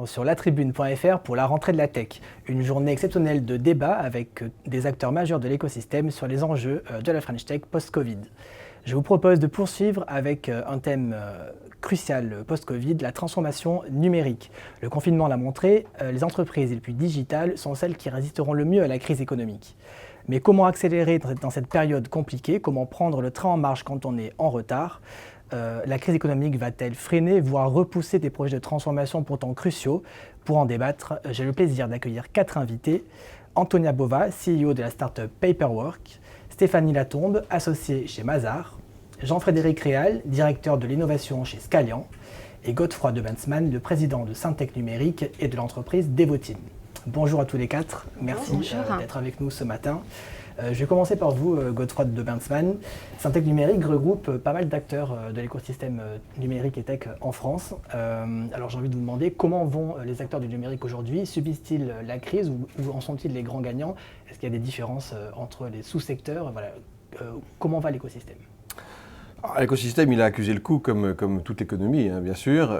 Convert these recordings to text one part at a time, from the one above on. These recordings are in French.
Sur latribune.fr pour la rentrée de la tech, une journée exceptionnelle de débat avec des acteurs majeurs de l'écosystème sur les enjeux de la French Tech post-Covid. Je vous propose de poursuivre avec un thème crucial post-Covid, la transformation numérique. Le confinement l'a montré, les entreprises les plus digitales sont celles qui résisteront le mieux à la crise économique. Mais comment accélérer dans cette période compliquée? Comment prendre le train en marche quand on est en retard? La crise économique va-t-elle freiner, voire repousser des projets de transformation pourtant cruciaux? Pour en débattre, j'ai le plaisir d'accueillir 4 invités. Antonia Bova, CEO de la start-up Paperwork, Stéphanie Latombe, associée chez Mazars, Jean-Frédéric Réal, directeur de l'innovation chez Scalian, et Godefroy de Bensman, le président de Syntec Numérique et de l'entreprise Devotine. Bonjour à tous les 4, merci d'être avec nous ce matin. Je vais commencer par vous, Godefroy de Bensman. Syntec Numérique regroupe pas mal d'acteurs de l'écosystème numérique et tech en France. Alors j'ai envie de vous demander comment vont les acteurs du numérique aujourd'hui? Subissent-ils la crise ou en sont-ils les grands gagnants? Est-ce qu'il y a des différences entre les sous-secteurs? Voilà. Comment va l'écosystème? L'écosystème, il a accusé le coup comme toute l'économie, hein, bien sûr.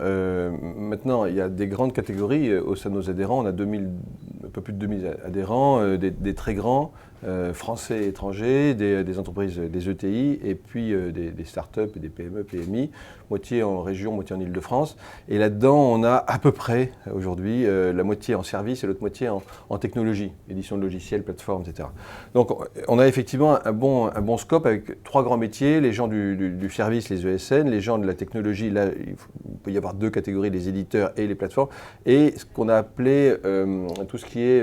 Maintenant, il y a des grandes catégories au sein de nos adhérents. On a un peu plus de 2000 adhérents, des très grands, français et étrangers, des entreprises, des ETI, et puis des startups et des PME, PMI, moitié en région, moitié en Île-de-France. Et là-dedans, on a à peu près, aujourd'hui, la moitié en service et l'autre moitié en technologie, édition de logiciels, plateformes, etc. Donc, on a effectivement un bon scope avec 3 grands métiers, les gens du service, les ESN, les gens de la technologie, là, il peut y avoir 2 catégories, les éditeurs et les plateformes, et ce qu'on a appelé tout ce qui est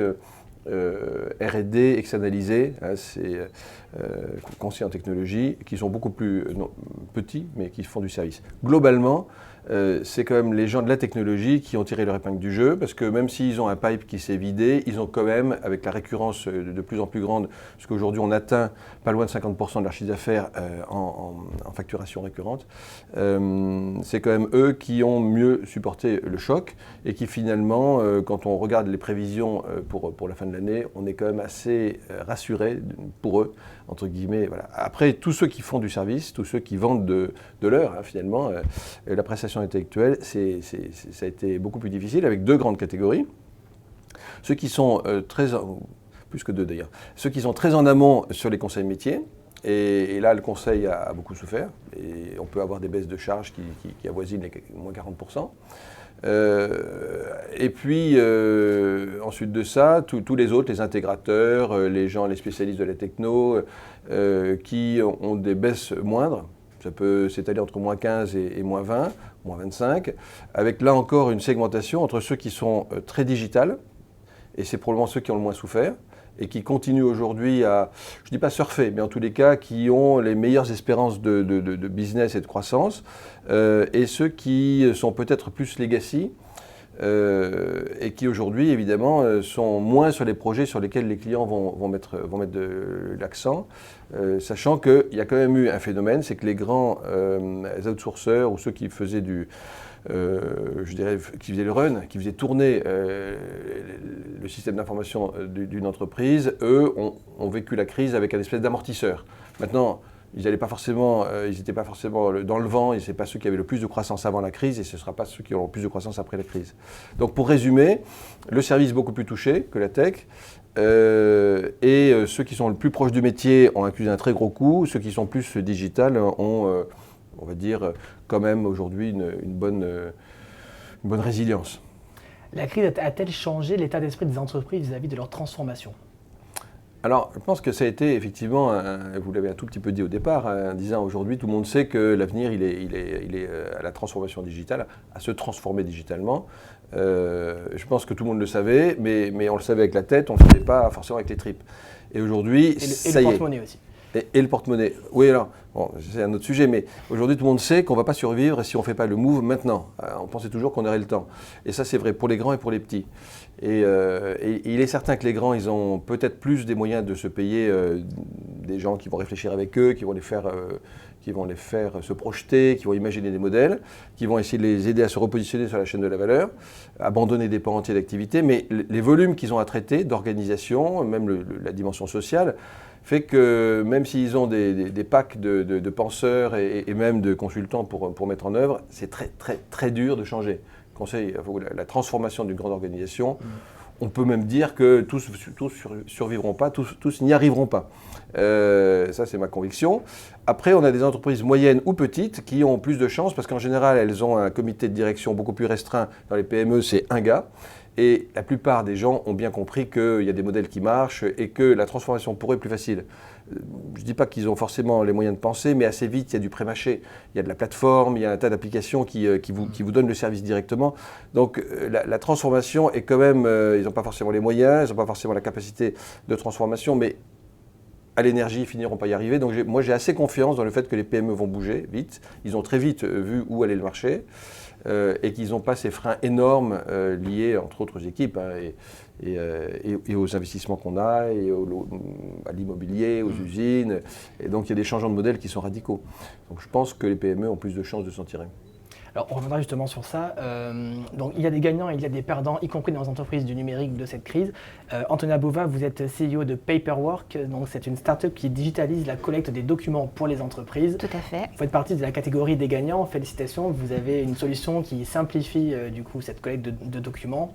R&D externalisé, hein, c'est conseillers en technologie, qui sont beaucoup plus petits, mais qui font du service. Globalement, c'est quand même les gens de la technologie qui ont tiré leur épingle du jeu, parce que même s'ils ont un pipe qui s'est vidé, ils ont quand même, avec la récurrence de plus en plus grande, parce qu'aujourd'hui on atteint pas loin de 50% de leur chiffre d'affaires en facturation récurrente, c'est quand même eux qui ont mieux supporté le choc, et qui finalement, quand on regarde les prévisions pour la fin de l'année, on est quand même assez rassuré pour eux, entre guillemets. Voilà. Après, tous ceux qui font du service, tous ceux qui vendent de l'heure, hein, finalement, la prestation intellectuelle, ça a été beaucoup plus difficile, avec 2 grandes catégories. Ceux qui sont plus que 2 d'ailleurs, ceux qui sont très en amont sur les conseils métiers, et là le conseil a beaucoup souffert, et on peut avoir des baisses de charges qui avoisinent les moins 40%. Et puis ensuite de ça, tous les autres, les intégrateurs, les spécialistes de la techno, qui ont des baisses moindres. Ça peut s'étaler entre moins 15 et moins 20, moins 25, avec là encore une segmentation entre ceux qui sont très digitales, et c'est probablement ceux qui ont le moins souffert, et qui continuent aujourd'hui à, je ne dis pas surfer, mais en tous les cas, qui ont les meilleures espérances de business et de croissance, et ceux qui sont peut-être plus legacy, et qui aujourd'hui, évidemment, sont moins sur les projets sur lesquels les clients vont mettre de l'accent, sachant qu'il y a quand même eu un phénomène, c'est que les grands outsourceurs ou ceux qui faisaient je dirais, qui faisaient le run, qui faisaient tourner le système d'information d'une entreprise, eux ont vécu la crise avec un espèce d'amortisseur. Maintenant, ils n'étaient pas forcément dans le vent, et ce n'est pas ceux qui avaient le plus de croissance avant la crise, et ce ne sera pas ceux qui auront le plus de croissance après la crise. Donc pour résumer, le service beaucoup plus touché que la tech, et ceux qui sont le plus proches du métier ont accusé un très gros coup, ceux qui sont plus digital ont, on va dire, quand même aujourd'hui une bonne résilience. La crise a-t-elle changé l'état d'esprit des entreprises vis-à-vis de leur transformation? Alors, je pense que ça a été effectivement, vous l'avez un tout petit peu dit au départ, en disant aujourd'hui, tout le monde sait que l'avenir, il est à la transformation digitale, à se transformer digitalement. Je pense que tout le monde le savait, mais on le savait avec la tête, on ne le savait pas forcément avec les tripes. Et aujourd'hui, ça y est. Et le porte-monnaie aussi. Et le porte-monnaie. Oui, alors, bon, c'est un autre sujet, mais aujourd'hui, tout le monde sait qu'on ne va pas survivre si on ne fait pas le move maintenant. On pensait toujours qu'on aurait le temps. Et ça, c'est vrai pour les grands et pour les petits. Et il est certain que les grands, ils ont peut-être plus des moyens de se payer des gens qui vont réfléchir avec eux, qui vont les faire se projeter, qui vont imaginer des modèles, qui vont essayer de les aider à se repositionner sur la chaîne de la valeur, abandonner des pans entiers d'activité. Mais les volumes qu'ils ont à traiter, d'organisation, même la dimension sociale, fait que même s'ils ont des packs de penseurs et même de consultants pour mettre en œuvre, c'est très, très, très dur de changer. La transformation d'une grande organisation, on peut même dire que tous survivront pas, tous n'y arriveront pas. Ça, c'est ma conviction. Après, on a des entreprises moyennes ou petites qui ont plus de chance parce qu'en général, elles ont un comité de direction beaucoup plus restreint. Dans les PME, c'est un gars. Et la plupart des gens ont bien compris qu'il y a des modèles qui marchent et que la transformation pour eux est plus facile. Je ne dis pas qu'ils ont forcément les moyens de penser, mais assez vite, il y a du pré-mâché. Il y a de la plateforme, il y a un tas d'applications qui vous donnent le service directement. Donc la transformation est quand même, ils n'ont pas forcément les moyens, ils n'ont pas forcément la capacité de transformation, mais à l'énergie, ils finiront par y arriver. Donc moi, j'ai assez confiance dans le fait que les PME vont bouger vite. Ils ont très vite vu où allait le marché. Et qu'ils n'ont pas ces freins énormes liés, entre autres, aux équipes et aux investissements qu'on a, et à l'immobilier, aux usines. Et donc, il y a des changements de modèle qui sont radicaux. Donc, je pense que les PME ont plus de chances de s'en tirer. Alors, on reviendra justement sur ça. Donc, il y a des gagnants et il y a des perdants, y compris dans les entreprises du numérique de cette crise. Antonia Bova, vous êtes CEO de Paperwork. Donc, c'est une start-up qui digitalise la collecte des documents pour les entreprises. Tout à fait. Vous faites partie de la catégorie des gagnants. Félicitations, vous avez une solution qui simplifie du coup cette collecte de documents.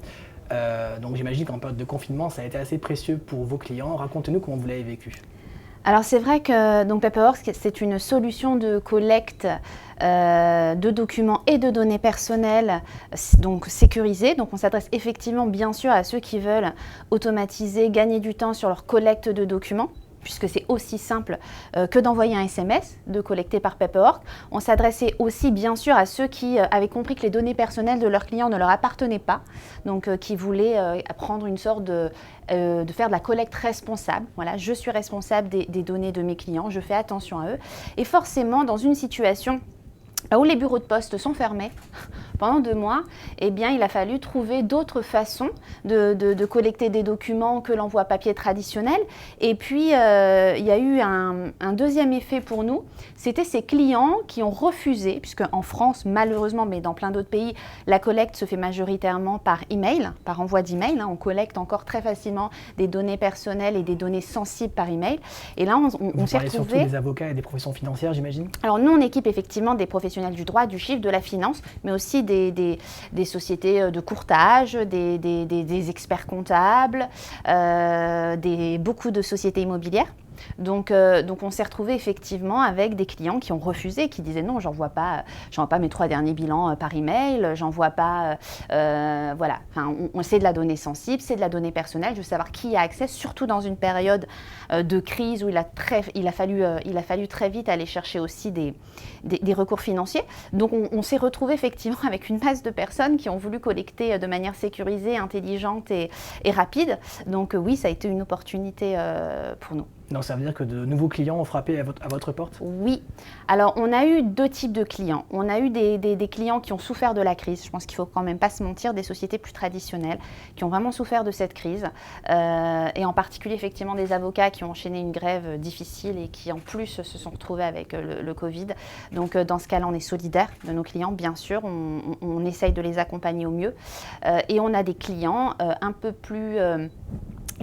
Donc, j'imagine qu'en période de confinement, ça a été assez précieux pour vos clients. Racontez-nous comment vous l'avez vécu. Alors c'est vrai que donc Paperwork, c'est une solution de collecte de documents et de données personnelles donc sécurisées. Donc on s'adresse effectivement bien sûr à ceux qui veulent automatiser, gagner du temps sur leur collecte de documents, puisque c'est aussi simple que d'envoyer un SMS, de collecter par Paperwork. On s'adressait aussi bien sûr à ceux qui avaient compris que les données personnelles de leurs clients ne leur appartenaient pas, donc qui voulaient prendre une sorte de faire de la collecte responsable. Voilà, je suis responsable des données de mes clients, je fais attention à eux. Et forcément, dans une situation où les bureaux de poste sont fermés pendant 2 mois, eh bien, il a fallu trouver d'autres façons de collecter des documents que l'envoi papier traditionnel. Et puis, il y a eu un deuxième effet pour nous, c'était ces clients qui ont refusé, puisque en France, malheureusement, mais dans plein d'autres pays, la collecte se fait majoritairement par email, par envoi d'email. On collecte encore très facilement des données personnelles et des données sensibles par email. Et là, on s'est retrouvé... Vous parlez surtout des avocats et des professions financières, j'imagine ? Alors, nous, on équipe effectivement des professionnels du droit, du chiffre, de la finance, mais aussi des sociétés de courtage, des experts comptables, beaucoup de sociétés immobilières. Donc on s'est retrouvé effectivement avec des clients qui ont refusé, qui disaient non, j'envoie pas mes 3 derniers bilans par email, j'envoie pas, voilà. Enfin, c'est de la donnée sensible, c'est de la donnée personnelle. Je veux savoir qui y a accès, surtout dans une période de crise où il a fallu très vite aller chercher aussi des recours financiers. Donc on s'est retrouvé effectivement avec une masse de personnes qui ont voulu collecter de manière sécurisée, intelligente et rapide. Donc oui, ça a été une opportunité pour nous. Donc ça veut dire que de nouveaux clients ont frappé à votre porte ? Oui. Alors on a eu 2 types de clients. On a eu des clients qui ont souffert de la crise. Je pense qu'il ne faut quand même pas se mentir, des sociétés plus traditionnelles qui ont vraiment souffert de cette crise. Et en particulier effectivement des avocats qui ont enchaîné une grève difficile et qui en plus se sont retrouvés avec le Covid. Donc dans ce cas-là, on est solidaire de nos clients, bien sûr. On essaye de les accompagner au mieux. Et on a des clients un peu plus...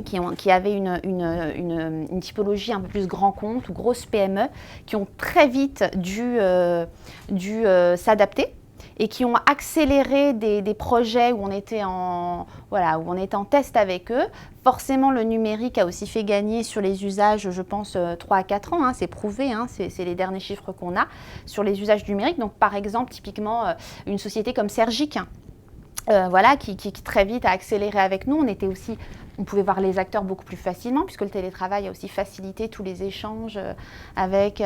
qui avaient une typologie un peu plus grand compte ou grosse PME, qui ont très vite dû s'adapter et qui ont accéléré des projets où on était en test avec eux. Forcément, le numérique a aussi fait gagner sur les usages, je pense, 3 à 4 ans. C'est prouvé, c'est les derniers chiffres qu'on a sur les usages numériques. Donc, par exemple, typiquement, une société comme Sergic, voilà, qui très vite a accéléré avec nous. On pouvait voir les acteurs beaucoup plus facilement puisque le télétravail a aussi facilité tous les échanges avec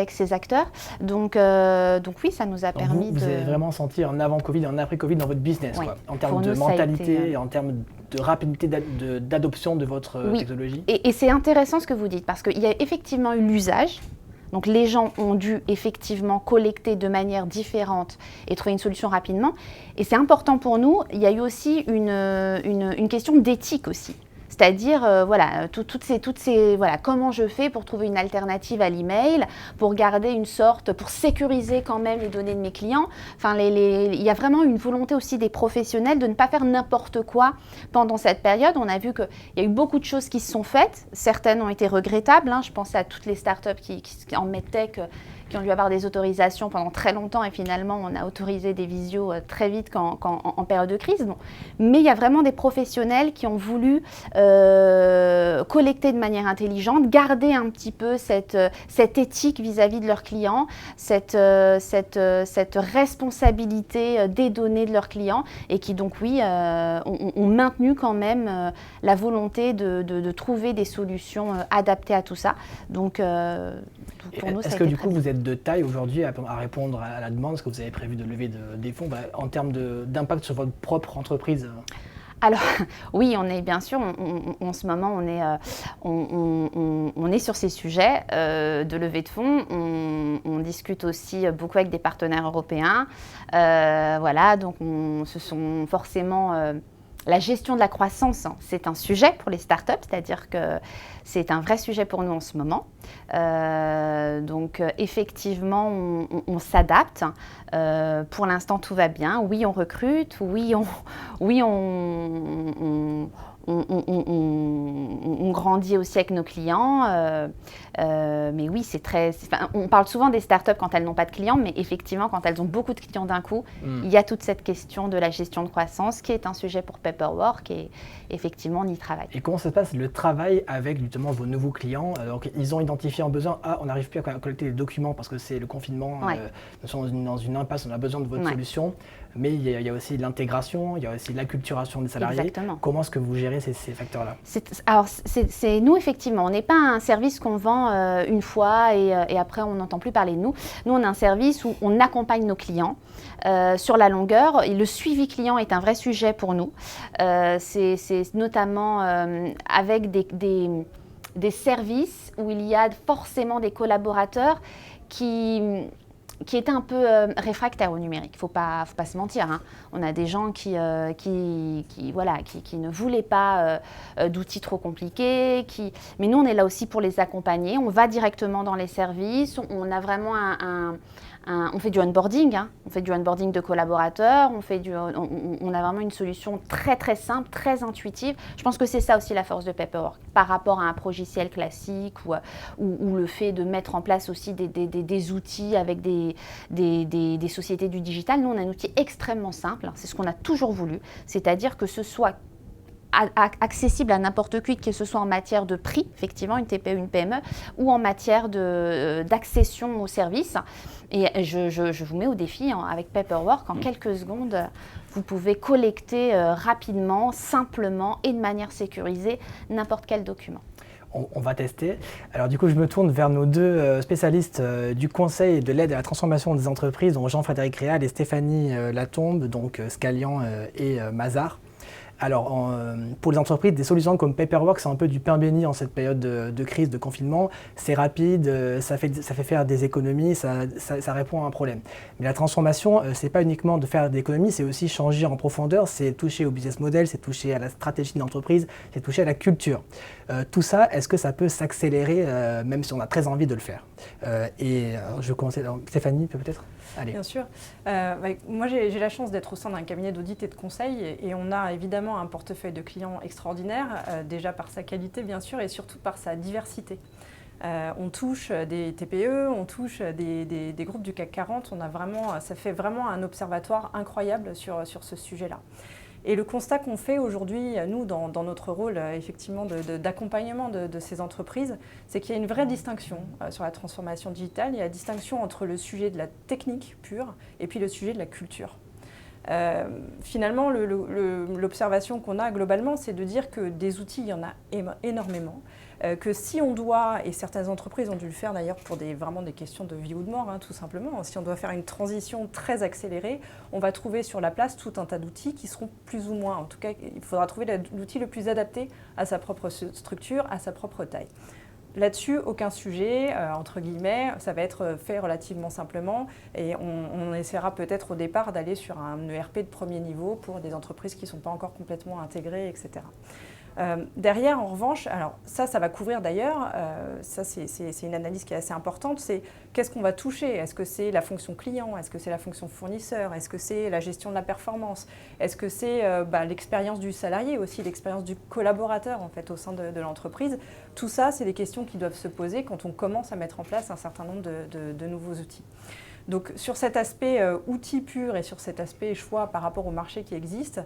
ces acteurs. Donc oui, ça nous a permis vous avez vraiment senti un avant-Covid et un après-Covid dans votre business, oui. quoi, en termes de mentalité et en termes de rapidité d'adoption de votre technologie. Et c'est intéressant ce que vous dites parce qu'il y a effectivement eu l'usage. Donc les gens ont dû effectivement collecter de manière différente et trouver une solution rapidement. Et c'est important pour nous, il y a eu aussi une question d'éthique aussi. C'est-à-dire, voilà, toutes ces voilà, comment je fais pour trouver une alternative à l'email, pour garder une sorte, pour sécuriser quand même les données de mes clients. Enfin, il y a vraiment une volonté aussi des professionnels de ne pas faire n'importe quoi pendant cette période. On a vu qu'il y a eu beaucoup de choses qui se sont faites. Certaines ont été regrettables. Hein. Je pense à toutes les startups qui en medtech, qui ont dû avoir des autorisations pendant très longtemps et finalement on a autorisé des visios très vite en période de crise. Bon. Mais il y a vraiment des professionnels qui ont voulu collecter de manière intelligente, garder un petit peu cette éthique vis-à-vis de leurs clients, cette responsabilité des données de leurs clients et qui donc oui ont maintenu quand même la volonté de trouver des solutions adaptées à tout ça. Donc pour nous, ça a été très bien. Est-ce que du coup vous êtes de taille aujourd'hui à répondre à la demande? Est-ce que vous avez prévu de lever des fonds en termes d'impact sur votre propre entreprise? Alors oui, on est bien sûr, en ce moment on est sur ces sujets de levée de fonds. On discute aussi beaucoup avec des partenaires européens. Voilà, donc ce sont forcément la gestion de la croissance, c'est un sujet pour les startups, c'est-à-dire que c'est un vrai sujet pour nous en ce moment. Donc effectivement, on s'adapte. Pour l'instant, tout va bien. Oui, on recrute. Oui, on grandit aussi avec nos clients. Mais oui, on parle souvent des startups quand elles n'ont pas de clients, mais effectivement, quand elles ont beaucoup de clients d'un coup, il y a toute cette question de la gestion de croissance qui est un sujet pour Paperwork et effectivement, on y travaille. Et comment ça se passe le travail avec justement vos nouveaux clients? Alors, ils ont identifié un besoin, on n'arrive plus à collecter les documents parce que c'est le confinement, nous sommes dans une impasse, on a besoin de votre solution. Mais il y a aussi l'intégration, il y a aussi l'acculturation des salariés. Exactement. Comment est-ce que vous gérez ces facteurs-là? Alors, nous, effectivement, on n'est pas un service qu'on vend une fois et après, on n'entend plus parler de nous. Nous, on a un service où on accompagne nos clients sur la longueur. Et le suivi client est un vrai sujet pour nous. C'est notamment avec des services où il y a forcément des collaborateurs qui étaient un peu réfractaires au numérique. Il ne faut pas se mentir. Hein. On a des gens qui ne voulaient pas d'outils trop compliqués. Mais nous, on est là aussi pour les accompagner. On va directement dans les services. On a vraiment on fait du onboarding. Hein. On fait du onboarding de collaborateurs. On a vraiment une solution très, très simple, très intuitive. Je pense que c'est ça aussi la force de Paperwork par rapport à un logiciel classique ou le fait de mettre en place aussi des outils avec des sociétés du digital. Nous, on a un outil extrêmement simple. C'est ce qu'on a toujours voulu. C'est-à-dire que ce soit accessible à n'importe qui, que ce soit en matière de prix, effectivement, une TPE, une PME, ou en matière d'accession aux services. Et je vous mets au défi, avec Paperwork, en quelques secondes, vous pouvez collecter rapidement, simplement et de manière sécurisée n'importe quel document. On va tester. Alors du coup, je me tourne vers nos deux spécialistes du conseil et de l'aide à la transformation des entreprises, dont Jean-Frédéric Réal et Stéphanie Latombe, donc Scalian et Mazars. Alors, pour les entreprises, des solutions comme Paperwork, c'est un peu du pain béni en cette période de crise, de confinement. C'est rapide, ça fait faire des économies, ça répond à un problème. Mais la transformation, c'est pas uniquement de faire des économies, c'est aussi changer en profondeur, c'est toucher au business model, c'est toucher à la stratégie de l'entreprise, c'est toucher à la culture. Tout ça, est-ce que ça peut s'accélérer, même si on a très envie de le faire? Je commence, Stéphanie, peut-être? Allez. Bien sûr. Moi, j'ai la chance d'être au sein d'un cabinet d'audit et de conseil et on a évidemment un portefeuille de clients extraordinaire, déjà par sa qualité bien sûr et surtout par sa diversité. On touche des TPE, on touche des groupes du CAC 40, ça fait vraiment un observatoire incroyable sur ce sujet-là. Et le constat qu'on fait aujourd'hui, nous, dans notre rôle effectivement d'accompagnement de ces entreprises, c'est qu'il y a une vraie distinction sur la transformation digitale. Il y a la distinction entre le sujet de la technique pure et puis le sujet de la culture. Finalement, l'observation qu'on a globalement, c'est de dire que des outils, il y en a énormément. Que si on doit, et certaines entreprises ont dû le faire d'ailleurs pour vraiment des questions de vie ou de mort, tout simplement, si on doit faire une transition très accélérée, on va trouver sur la place tout un tas d'outils qui seront plus ou moins, en tout cas, il faudra trouver l'outil le plus adapté à sa propre structure, à sa propre taille. Là-dessus, aucun sujet, entre guillemets, ça va être fait relativement simplement et on essaiera peut-être au départ d'aller sur un ERP de premier niveau pour des entreprises qui ne sont pas encore complètement intégrées, etc. Derrière, en revanche, alors ça va couvrir d'ailleurs, ça c'est une analyse qui est assez importante, c'est qu'est-ce qu'on va toucher? Est-ce que c'est la fonction client? Est-ce que c'est la fonction fournisseur? Est-ce que c'est la gestion de la performance? Est-ce que c'est l'expérience du salarié aussi, l'expérience du collaborateur en fait au sein de l'entreprise? Tout ça, c'est des questions qui doivent se poser quand on commence à mettre en place un certain nombre de nouveaux outils. Donc sur cet aspect outil pur et sur cet aspect choix par rapport au marché qui existe,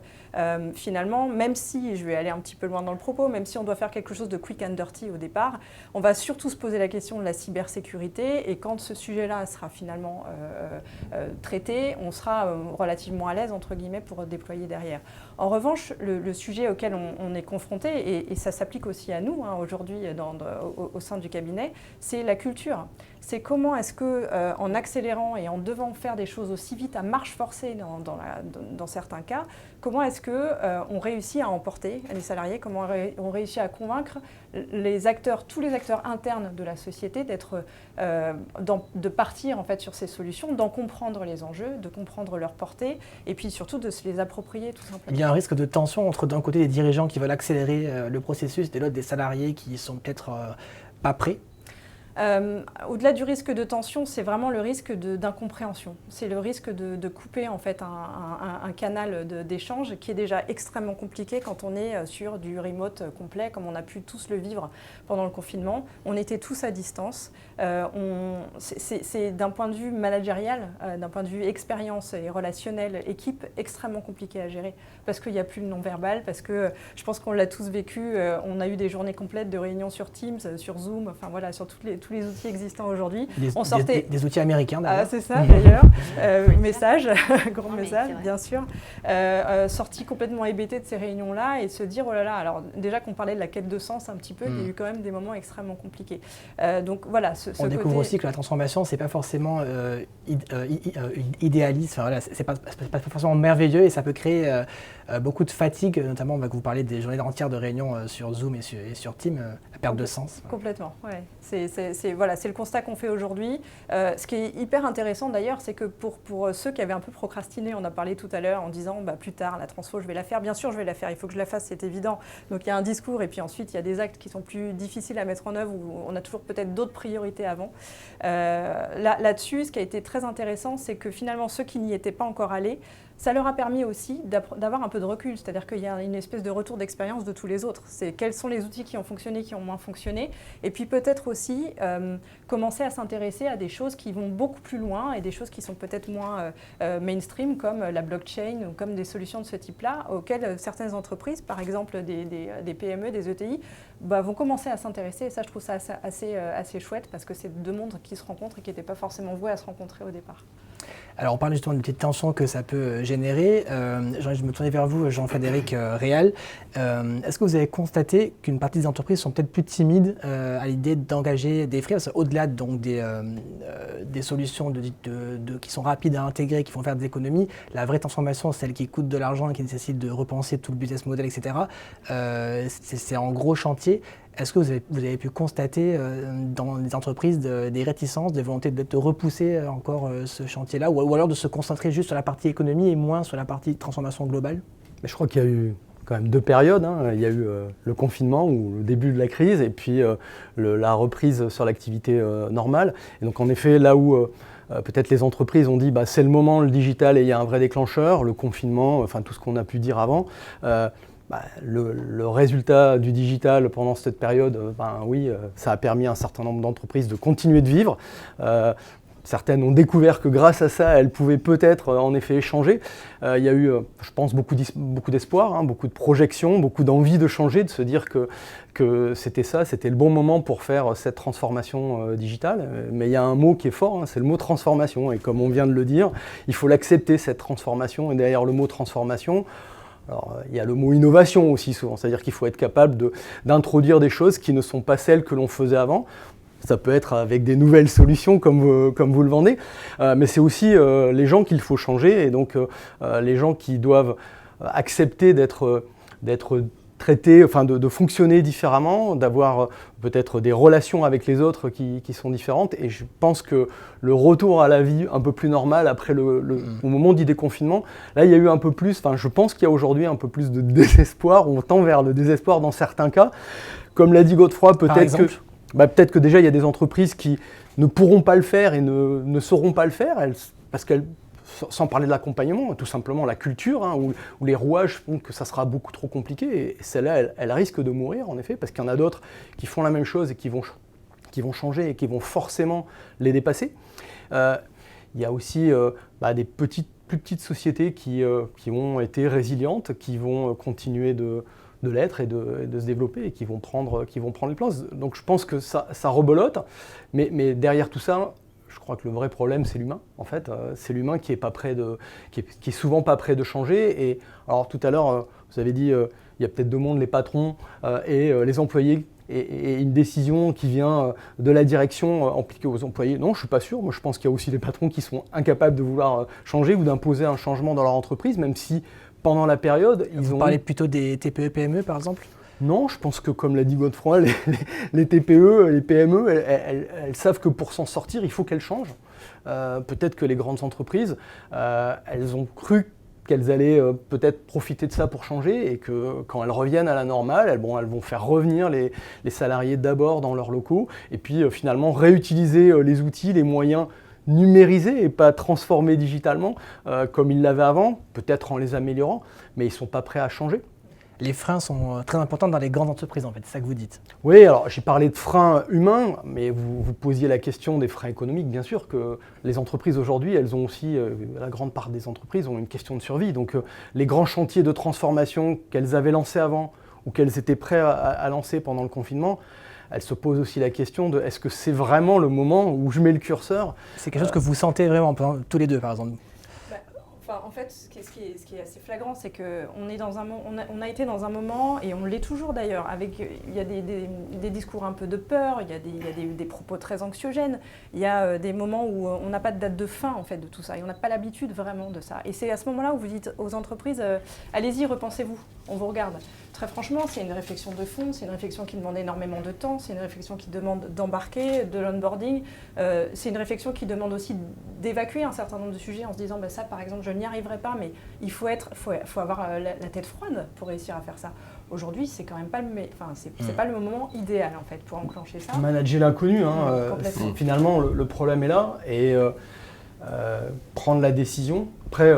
finalement, même si, je vais aller un petit peu loin dans le propos, même si on doit faire quelque chose de quick and dirty au départ, on va surtout se poser la question de la cybersécurité et quand ce sujet-là sera finalement traité, on sera relativement à l'aise, entre guillemets, pour déployer derrière. En revanche, le sujet auquel on est confronté, et ça s'applique aussi à nous aujourd'hui au sein du cabinet, c'est la culture. C'est comment est-ce qu'en accélérant et en devant faire des choses aussi vite à marche forcée dans certains cas, comment est-ce qu'on réussit à emporter les salariés, comment on réussit à convaincre les acteurs, tous les acteurs internes de la société de partir en fait sur ces solutions, d'en comprendre les enjeux, de comprendre leur portée et puis surtout de se les approprier tout simplement. Il y a un risque de tension entre d'un côté des dirigeants qui veulent accélérer le processus et de l'autre des salariés qui sont peut-être pas prêts. Au-delà du risque de tension, c'est vraiment le risque d'incompréhension. C'est le risque de couper en fait un canal d'échange qui est déjà extrêmement compliqué quand on est sur du remote complet, comme on a pu tous le vivre pendant le confinement. On était tous à distance. C'est d'un point de vue managérial, d'un point de vue expérience et relationnel, équipe, extrêmement compliqué à gérer parce qu'il n'y a plus le non-verbal, parce que je pense qu'on l'a tous vécu. On a eu des journées complètes de réunions sur Teams, sur Zoom, enfin voilà, sur tous les outils existants aujourd'hui. Des outils américains d'ailleurs. Ah, c'est ça d'ailleurs. Message, grand message, bien sûr. Sorti complètement hébété de ces réunions-là et se dire, oh là là, alors déjà qu'on parlait de la quête de sens un petit peu, il y a eu quand même des moments extrêmement compliqués. Donc voilà, on découvre aussi que la transformation, c'est pas forcément idéaliste, enfin, voilà, c'est pas forcément merveilleux et ça peut créer beaucoup de fatigue, notamment vous parlez des journées entières de réunions sur Zoom et sur Teams, la perte de sens. Complètement, ouais. C'est le constat qu'on fait aujourd'hui. Ce qui est hyper intéressant d'ailleurs, c'est que pour ceux qui avaient un peu procrastiné, on a parlé tout à l'heure en disant plus tard, la transfo, je vais la faire. Bien sûr, je vais la faire, il faut que je la fasse, c'est évident. Donc il y a un discours et puis ensuite il y a des actes qui sont plus difficiles à mettre en œuvre où on a toujours peut-être d'autres priorités avant. Là-dessus, ce qui a été très intéressant, c'est que finalement ceux qui n'y étaient pas encore allés, ça leur a permis aussi d'avoir un peu de recul, c'est-à-dire qu'il y a une espèce de retour d'expérience de tous les autres. C'est quels sont les outils qui ont fonctionné, qui ont moins fonctionné, et puis peut-être aussi commencer à s'intéresser à des choses qui vont beaucoup plus loin et des choses qui sont peut-être moins mainstream, comme la blockchain ou comme des solutions de ce type-là, auxquelles certaines entreprises, par exemple des PME, des ETI, vont commencer à s'intéresser. Et ça, je trouve ça assez chouette parce que c'est deux mondes qui se rencontrent et qui n'étaient pas forcément voués à se rencontrer au départ. Alors on parle justement des petites tensions que ça peut générer. Je me tournais vers vous, Jean-Frédéric Réal. Est-ce que vous avez constaté qu'une partie des entreprises sont peut-être plus timides à l'idée d'engager des frais, au-delà donc des solutions qui sont rapides à intégrer, qui font faire des économies, la vraie transformation, celle qui coûte de l'argent et qui nécessite de repenser tout le business model, etc. C'est en gros chantier. Est-ce que vous avez pu constater dans les entreprises des réticences, des volontés de repousser encore ce chantier-là, ou alors de se concentrer juste sur la partie économie et moins sur la partie transformation globale? Je crois qu'il y a eu quand même deux périodes. Il y a eu le confinement ou le début de la crise et puis la reprise sur l'activité normale. Et donc en effet, là où peut-être les entreprises ont dit c'est le moment, le digital, et il y a un vrai déclencheur, le confinement, enfin tout ce qu'on a pu dire avant. Le résultat du digital pendant cette période, oui, ça a permis à un certain nombre d'entreprises de continuer de vivre. certaines ont découvert que grâce à ça, elles pouvaient peut-être en effet changer. Il y a eu, je pense, beaucoup d'espoir, beaucoup de projections, beaucoup d'envie de changer, de se dire que c'était le bon moment pour faire cette transformation digitale. Mais il y a un mot qui est fort, c'est le mot transformation. Et comme on vient de le dire, il faut l'accepter, cette transformation. Et derrière le mot transformation, alors, il y a le mot innovation aussi souvent, c'est-à-dire qu'il faut être capable d'introduire des choses qui ne sont pas celles que l'on faisait avant. Ça peut être avec des nouvelles solutions comme vous le vendez, mais c'est aussi les gens qu'il faut changer, et donc les gens qui doivent accepter d'être traités, enfin de fonctionner différemment, d'avoir peut-être des relations avec les autres qui sont différentes. Et je pense que le retour à la vie un peu plus normale après au moment du déconfinement, là il y a eu un peu plus, enfin je pense qu'il y a aujourd'hui un peu plus de désespoir, on tend vers le désespoir dans certains cas. Comme l'a dit Godefroy, peut-être que déjà il y a des entreprises qui ne pourront pas le faire et ne sauront pas le faire, parce qu'elles, sans parler de l'accompagnement, tout simplement la culture, où les rouages font que ça sera beaucoup trop compliqué, et celle-là, elle risque de mourir en effet, parce qu'il y en a d'autres qui font la même chose et qui vont changer et qui vont forcément les dépasser. Il y a aussi des plus petites sociétés qui ont été résilientes, qui vont continuer de l'être et de se développer, et qui vont prendre les places. Donc je pense que ça rebelote, mais derrière tout ça, je crois que le vrai problème, c'est l'humain. En fait, c'est l'humain qui est souvent pas prêt de changer. Et alors tout à l'heure, vous avez dit, il y a peut-être deux mondes, les patrons et les employés, et une décision qui vient de la direction appliquée aux employés. Non, je suis pas sûr. Moi, je pense qu'il y a aussi des patrons qui sont incapables de vouloir changer ou d'imposer un changement dans leur entreprise, même si pendant la période, Vous parlez plutôt des TPE-PME, par exemple ? Non, je pense que, comme l'a dit Godefroy, les TPE, les PME, elles savent que pour s'en sortir, il faut qu'elles changent. Peut-être que les grandes entreprises, elles ont cru qu'elles allaient peut-être profiter de ça pour changer, et que quand elles reviennent à la normale, elles vont faire revenir les salariés d'abord dans leurs locaux, et puis finalement réutiliser les outils, les moyens numérisés et pas transformés digitalement comme ils l'avaient avant, peut-être en les améliorant, mais ils ne sont pas prêts à changer. Les freins sont très importants dans les grandes entreprises, en fait, c'est ça que vous dites. Oui, alors j'ai parlé de freins humains, mais vous posiez la question des freins économiques. Bien sûr que les entreprises aujourd'hui, elles ont aussi, la grande part des entreprises ont une question de survie. Donc les grands chantiers de transformation qu'elles avaient lancés avant, ou qu'elles étaient prêtes à lancer pendant le confinement, elles se posent aussi la question de est-ce que c'est vraiment le moment où je mets le curseur ? C'est quelque chose que vous sentez vraiment, tous les deux par exemple ? En fait, ce qui est assez flagrant, c'est qu'on est on a été dans un moment, et on l'est toujours d'ailleurs, il y a des discours un peu de peur, il y a des propos très anxiogènes, il y a des moments où on n'a pas de date de fin en fait de tout ça, et on n'a pas l'habitude vraiment de ça. Et c'est à ce moment-là où vous dites aux entreprises, allez-y, repensez-vous, on vous regarde. Très franchement, c'est une réflexion de fond, c'est une réflexion qui demande énormément de temps, c'est une réflexion qui demande d'embarquer, de l'onboarding, c'est une réflexion qui demande aussi d'évacuer un certain nombre de sujets en se disant ça par exemple je n'y arriverai pas, mais il faut avoir la tête froide pour réussir à faire ça. Aujourd'hui, c'est quand même pas pas le moment idéal en fait pour enclencher ça. Manager l'inconnu, finalement le problème est là, et prendre la décision. Après,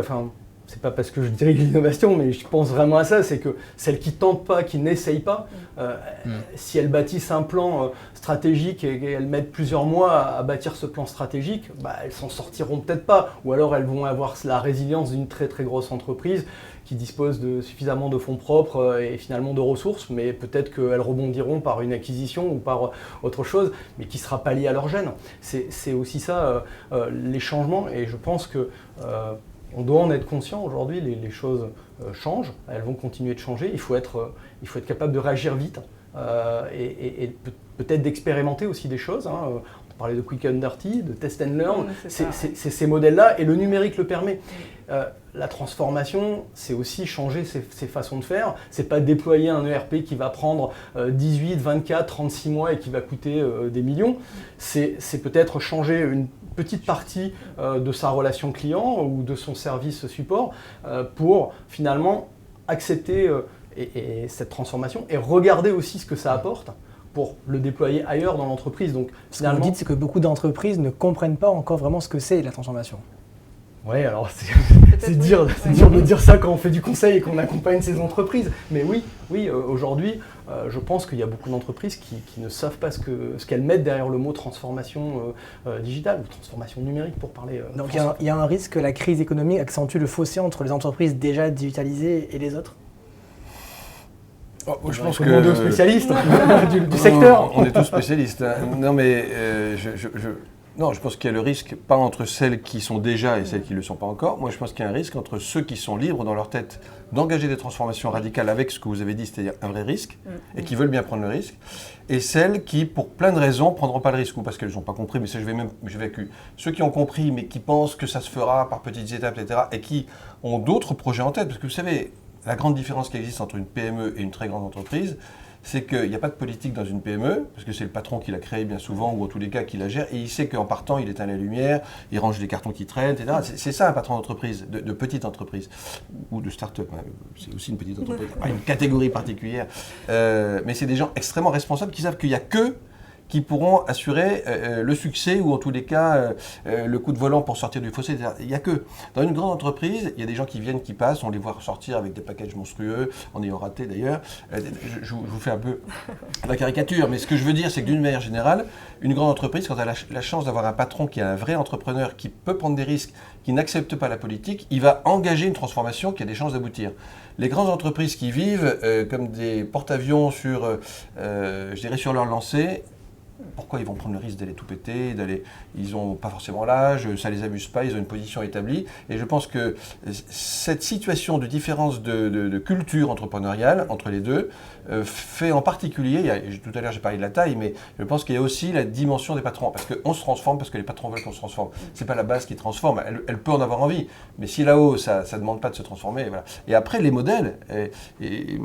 c'est pas parce que je dirige l'innovation, mais je pense vraiment à ça, c'est que celles qui tentent pas, qui n'essayent pas, si elles bâtissent un plan stratégique et elles mettent plusieurs mois à bâtir ce plan stratégique, elles s'en sortiront peut-être pas, ou alors elles vont avoir la résilience d'une très très grosse entreprise qui dispose de suffisamment de fonds propres et finalement de ressources, mais peut-être qu'elles rebondiront par une acquisition ou par autre chose, mais qui ne sera pas lié à leur gène. C'est aussi ça, les changements, et je pense que on doit en être conscient aujourd'hui, les choses changent, elles vont continuer de changer, il faut être capable de réagir vite et peut-être d'expérimenter aussi des choses. On parlait de quick and dirty, de test and learn, c'est ces modèles-là, et le numérique le permet. La transformation, c'est aussi changer ses façons de faire, c'est pas déployer un ERP qui va prendre 18, 24, 36 mois et qui va coûter des millions, c'est peut-être changer une petite partie de sa relation client ou de son service support pour finalement accepter cette transformation et regarder aussi ce que ça apporte pour le déployer ailleurs dans l'entreprise. Donc, ce que vous dites, c'est que beaucoup d'entreprises ne comprennent pas encore vraiment ce que c'est la transformation. Oui, alors c'est Peut-être dur, oui. c'est dur de dire ça quand on fait du conseil et qu'on accompagne ces entreprises. Mais oui, aujourd'hui, je pense qu'il y a beaucoup d'entreprises qui ne savent pas ce qu'elles mettent derrière le mot transformation digitale ou transformation numérique pour parler. Donc il y a un risque que la crise économique accentue le fossé entre les entreprises déjà digitalisées et les autres? Je pense Demander aux spécialistes du secteur. On est tous spécialistes. Hein. Non, mais non, je pense qu'il y a le risque, pas entre celles qui sont déjà et celles qui ne le sont pas encore. Moi, je pense qu'il y a un risque entre ceux qui sont libres dans leur tête d'engager des transformations radicales avec ce que vous avez dit, c'est-à-dire un vrai risque, et qui veulent bien prendre le risque, et celles qui, pour plein de raisons, ne prendront pas le risque, ou parce qu'elles n'ont pas compris, mais ça, je vais vécu. Ceux qui ont compris, mais qui pensent que ça se fera par petites étapes, etc., et qui ont d'autres projets en tête, parce que vous savez, la grande différence qui existe entre une PME et une très grande entreprise, c'est qu'il n'y a pas de politique dans une PME, parce que c'est le patron qui l'a créée bien souvent, ou en tous les cas qui la gère, et il sait qu'en partant, il éteint la lumière, il range les cartons qui traînent, etc. C'est ça un patron d'entreprise, de petite entreprise, ou de start-up, hein. C'est aussi une petite entreprise, pas une catégorie particulière. Mais c'est des gens extrêmement responsables qui savent qu'il n'y a qu'eux qui pourront assurer le succès ou en tous les cas le coup de volant pour sortir du fossé. Il n'y a que. Dans une grande entreprise, il y a des gens qui viennent, qui passent, on les voit ressortir avec des packages monstrueux, en ayant raté d'ailleurs. Je vous fais un peu la caricature, mais ce que je veux dire, c'est que d'une manière générale, une grande entreprise, quand elle a la chance d'avoir un patron qui est un vrai entrepreneur, qui peut prendre des risques, qui n'accepte pas la politique, il va engager une transformation qui a des chances d'aboutir. Les grandes entreprises qui vivent comme des porte-avions sur, je dirais, sur leur lancée, pourquoi ils vont prendre le risque d'aller tout péter, ils n'ont pas forcément l'âge, ça ne les amuse pas, ils ont une position établie. Et je pense que cette situation de différence de culture entrepreneuriale entre les deux fait en particulier, tout à l'heure j'ai parlé de la taille, mais je pense qu'il y a aussi la dimension des patrons. Parce qu'on se transforme, parce que les patrons veulent qu'on se transforme. Ce n'est pas la base qui transforme, elle peut en avoir envie. Mais si là-haut, ça ne demande pas de se transformer. Voilà. Et après, les modèles, et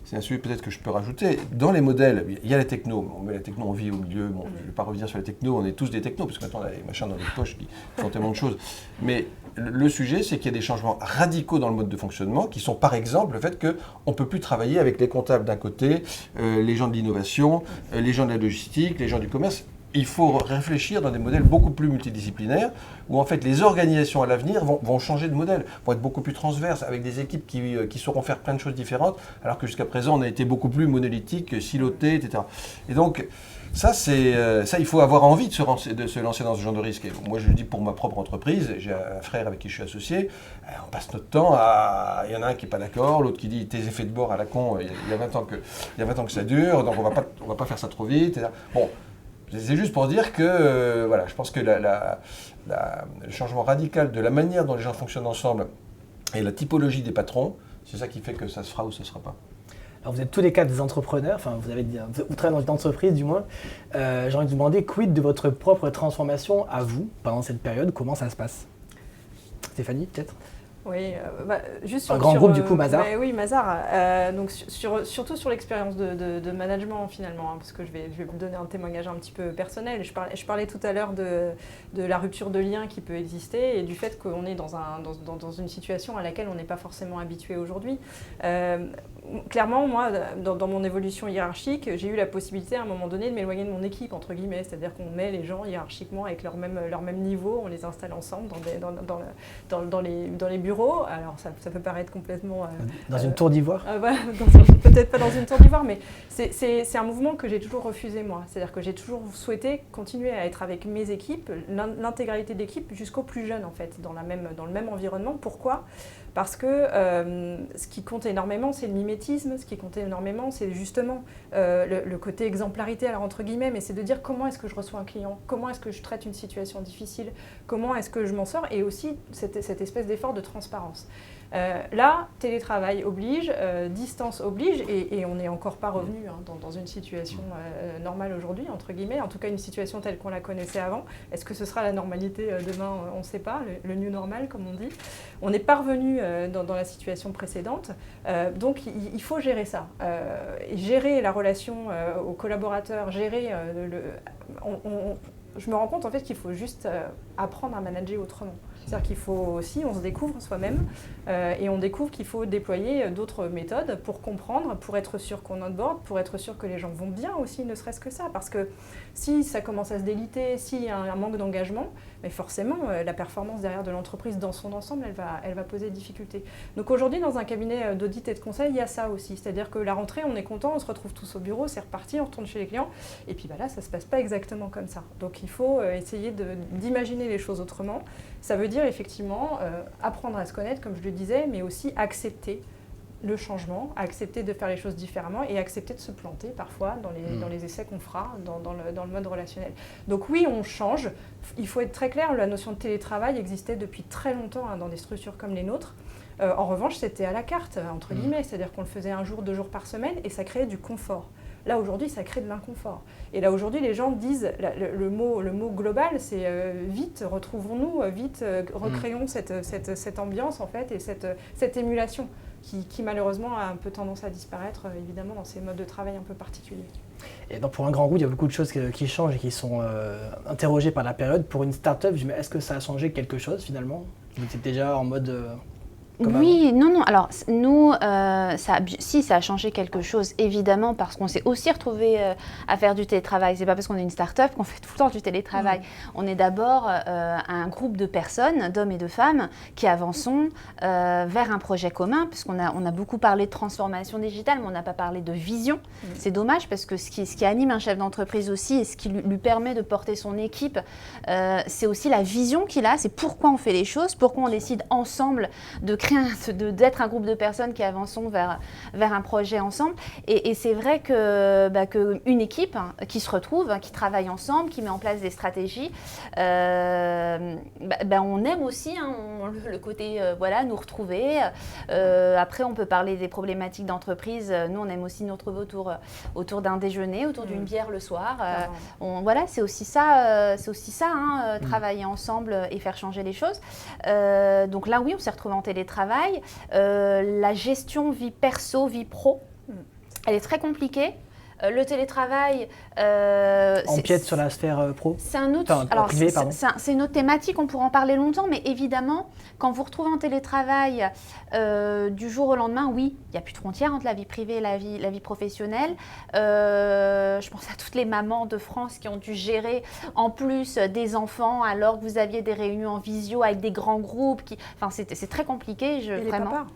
c'est un sujet peut-être que je peux rajouter, dans les modèles, il y a la techno. On met la techno, on vit au milieu. Bon, je ne vais pas revenir sur les technos, on est tous des technos, parce que maintenant on a des machins dans les poches qui font tellement de choses. Mais le sujet, c'est qu'il y a des changements radicaux dans le mode de fonctionnement, qui sont par exemple le fait qu'on ne peut plus travailler avec les comptables d'un côté, les gens de l'innovation, les gens de la logistique, les gens du commerce. Il faut réfléchir dans des modèles beaucoup plus multidisciplinaires, où en fait les organisations à l'avenir vont changer de modèle, vont être beaucoup plus transverses, avec des équipes qui sauront faire plein de choses différentes, alors que jusqu'à présent on a été beaucoup plus monolithique, siloté, etc. Et donc, ça, il faut avoir envie de se lancer dans ce genre de risque. Et moi, je le dis pour ma propre entreprise, j'ai un frère avec qui je suis associé, on passe notre temps à... Il y en a un qui n'est pas d'accord, l'autre qui dit tes effets de bord à la con, il y a 20 ans que ça dure, donc on va pas faire ça trop vite. Etc. Bon, c'est juste pour dire que, voilà, je pense que le changement radical de la manière dont les gens fonctionnent ensemble et la typologie des patrons, c'est ça qui fait que ça se fera ou ça ne se fera pas. Alors vous êtes tous les quatre des entrepreneurs, enfin vous travaillez dans une entreprise du moins. J'ai envie de vous demander, quid de votre propre transformation à vous pendant cette période? Comment ça se passe? Stéphanie, peut-être? Oui, juste un grand groupe du coup, Mazars. Oui, Mazars. Donc surtout sur l'expérience de management finalement, hein, parce que je vais vous donner un témoignage un petit peu personnel. Je parlais tout à l'heure de la rupture de lien qui peut exister et du fait qu'on est dans une situation à laquelle on n'est pas forcément habitué aujourd'hui. Clairement, moi, dans mon évolution hiérarchique, j'ai eu la possibilité à un moment donné de m'éloigner de mon équipe, entre guillemets, c'est-à-dire qu'on met les gens hiérarchiquement avec leur même niveau, on les installe ensemble dans les bureaux. Alors ça peut paraître complètement... dans une tour d'ivoire peut-être pas dans une tour d'ivoire, mais c'est un mouvement que j'ai toujours refusé, moi. C'est-à-dire que j'ai toujours souhaité continuer à être avec mes équipes, l'intégralité de l'équipe, jusqu'aux plus jeunes, en fait, dans le même environnement. Pourquoi ? Parce que ce qui compte énormément, c'est le mimétisme. Ce qui compte énormément, c'est justement le côté exemplarité, alors entre guillemets, mais c'est de dire comment est-ce que je reçois un client, comment est-ce que je traite une situation difficile, comment est-ce que je m'en sors, et aussi cette espèce d'effort de transparence. Là, télétravail oblige, distance oblige, et on n'est encore pas revenu dans une situation normale aujourd'hui, entre guillemets, en tout cas une situation telle qu'on la connaissait avant. Est-ce que ce sera la normalité demain? On ne sait pas, le new normal comme on dit. On n'est pas revenu dans la situation précédente, donc il faut gérer ça. Gérer la relation aux collaborateurs, gérer je me rends compte en fait qu'il faut juste apprendre à manager autrement. C'est-à-dire qu'il faut aussi, on se découvre soi-même et on découvre qu'il faut déployer d'autres méthodes pour comprendre, pour être sûr qu'on onboard, pour être sûr que les gens vont bien aussi, ne serait-ce que ça. Parce que si ça commence à se déliter, s'il y a un manque d'engagement, mais forcément, la performance derrière de l'entreprise dans son ensemble, elle va poser difficulté. Donc aujourd'hui, dans un cabinet d'audit et de conseil, il y a ça aussi. C'est-à-dire que la rentrée, on est content, on se retrouve tous au bureau, c'est reparti, on retourne chez les clients. Et puis là, ça ne se passe pas exactement comme ça. Donc il faut essayer d'imaginer les choses autrement. Ça veut dire effectivement apprendre à se connaître, comme je le disais, mais aussi accepter le changement, accepter de faire les choses différemment et accepter de se planter parfois dans les essais qu'on fera dans le mode relationnel. Donc oui, on change. Il faut être très clair, la notion de télétravail existait depuis très longtemps dans des structures comme les nôtres. En revanche, c'était à la carte, entre guillemets, c'est-à-dire qu'on le faisait 1 jour, 2 jours par semaine et ça créait du confort. Là, aujourd'hui, ça crée de l'inconfort. Et là, aujourd'hui, les gens disent, le mot global, c'est vite, retrouvons-nous, vite, recréons cette ambiance, en fait, et cette émulation qui, malheureusement, a un peu tendance à disparaître, évidemment, dans ces modes de travail un peu particuliers. Et donc pour un grand groupe, il y a beaucoup de choses qui changent et qui sont interrogées par la période. Pour une start-up, est-ce que ça a changé quelque chose, finalement? Vous étiez déjà en mode... Oui, non. Alors, nous, ça a changé quelque chose, évidemment, parce qu'on s'est aussi retrouvé à faire du télétravail. C'est pas parce qu'on est une start-up qu'on fait tout le temps du télétravail. On est d'abord un groupe de personnes, d'hommes et de femmes, qui avançons vers un projet commun, puisqu'on a beaucoup parlé de transformation digitale, mais on n'a pas parlé de vision. C'est dommage, parce que ce qui anime un chef d'entreprise aussi, et ce qui lui permet de porter son équipe, c'est aussi la vision qu'il a, c'est pourquoi on fait les choses, pourquoi on décide ensemble de créer d'être un groupe de personnes qui avançons vers un projet ensemble. Et c'est vrai qu'une équipe qui se retrouve, qui travaille ensemble, qui met en place des stratégies, on aime aussi le côté nous retrouver. Après, on peut parler des problématiques d'entreprise. Nous, on aime aussi nous retrouver autour d'un déjeuner, autour d'une bière le soir. C'est aussi ça, travailler ensemble et faire changer les choses. Donc là, oui, on s'est retrouvés en télétravail. La gestion vie perso, vie pro, elle est très compliquée. Le télétravail... empiète sur la sphère pro. C'est un autre, c'est une autre thématique, on pourrait en parler longtemps, mais évidemment, quand vous retrouvez en télétravail du jour au lendemain, oui, il n'y a plus de frontières entre la vie privée et la vie professionnelle. Je pense à toutes les mamans de France qui ont dû gérer en plus des enfants alors que vous aviez des réunions en visio avec des grands groupes. C'est très compliqué. Vraiment.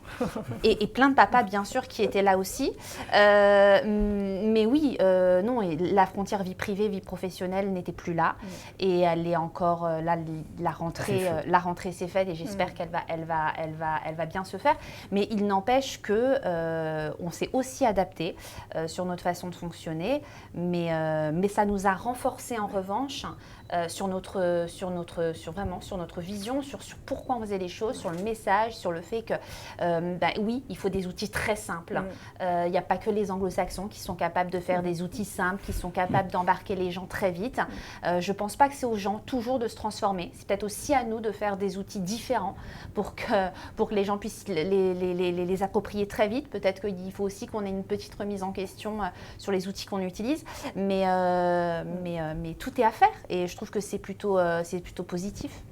Et plein de papas, bien sûr, qui étaient là aussi. Mais oui, non, et la frontière vie privée, vie professionnelle n'était plus là. Et elle est encore là. La rentrée s'est faite et j'espère qu'elle va bien se faire. Mais il n'empêche que on s'est aussi adapté sur notre façon de fonctionner. Mais ça nous a renforcé en revanche sur notre vision, sur pourquoi on faisait les choses, sur le message, sur le fait que oui, il faut des outils très simples. Il n'y a pas que les anglo-saxons qui sont capables de faire des outils simples, qui sont capables d'embarquer les gens très vite. Je ne pense pas que c'est aux gens toujours de se transformer. C'est peut-être aussi à nous de faire des outils différents pour que les gens puissent les approprier très vite. Peut-être qu'il faut aussi qu'on ait une petite remise en question sur les outils qu'on utilise. Mais tout est à faire et je trouve que c'est plutôt positif.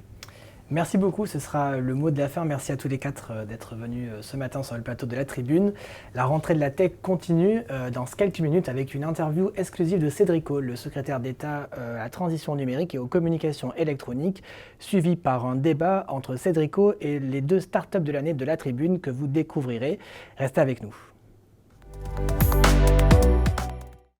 Merci beaucoup, ce sera le mot de la fin. Merci à tous les 4 d'être venus ce matin sur le plateau de la Tribune. La rentrée de la tech continue dans quelques minutes avec une interview exclusive de Cédrico, le secrétaire d'État à la transition numérique et aux communications électroniques, suivi par un débat entre Cédrico et les 2 startups de l'année de la Tribune que vous découvrirez. Restez avec nous.